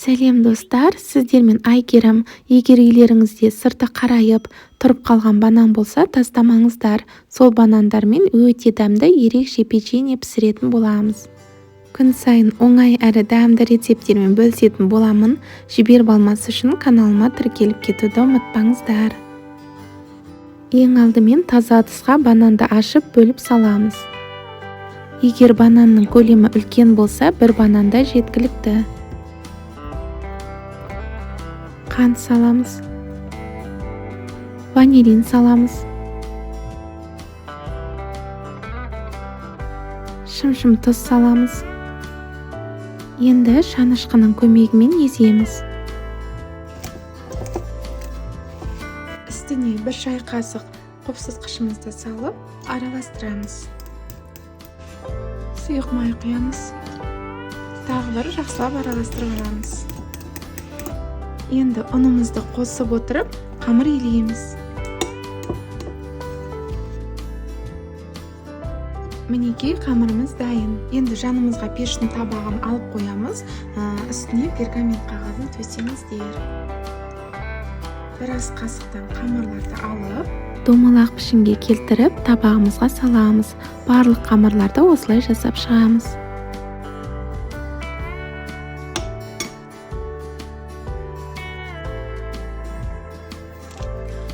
Сәлем достар, сіздермен Айгерім. Егер үйлеріңізде сырты қарайып тұрып қалған банан болса, тастамаңыздар. Сол банандармен өте дәмді ерекше печенье пісіретін боламыз. Күн сайын оңай әрі дәмді рецептермен бөлісетін боламын. Жіберіп алмас үшін каналыма тіркеліп кетуді ұмытпаңыздар. Ең алдымен таза ыдысқа бананды ашып бөліп саламыз. Егер бананның көлемі үлкен болса, бір бананда жеткілікті. Қант саламыз. Ванилин саламыз. Шым-шым тұз саламыз. Енді шанышқының көмегімен еземіз. Үстіне бір шай қасық қопсытқышымызды салып, араластырамыз. Сұйық май құямыз. Тағы бір жақсылап араластырып аламыз. Енді ұнымызды қосып отырып, қамыр илейміз. Мінекей қамырымыз дайын. Енді жанымызға пештің табағын алып қоямыз. Үстіне пергамент қағазын төсеңіздер. Бір ас қасықтан қамырларды алып, домалақ пішінге келтіріп, табағымызға саламыз. Барлық қамырларды осылай жасап шығамыз.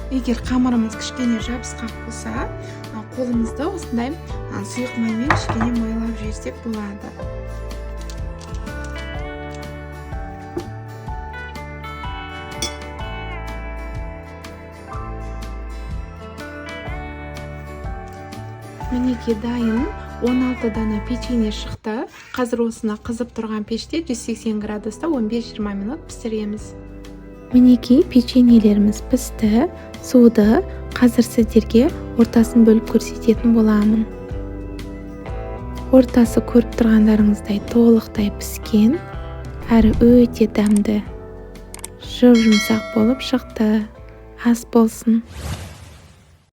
Егер қамырымыз кішкене жабысқақ болса, қолымызды осындай сұйық маймен кішкене майлап жіберсек болады. Мінекей дайын 16 дана печенье шықты. Қазір осыны қызып тұрған пеште 180 градуста 15-20 минут пісіреміз. Мінекей печеньелеріміз пісті. Суды қазір сіздерге ортасын бөліп көрсететін боламын. Ортасы көріп тұрғандарыңыздай толықтай піскен, әрі өте дәмді. Жұп-жұмсақ болып шықты. Ас болсын.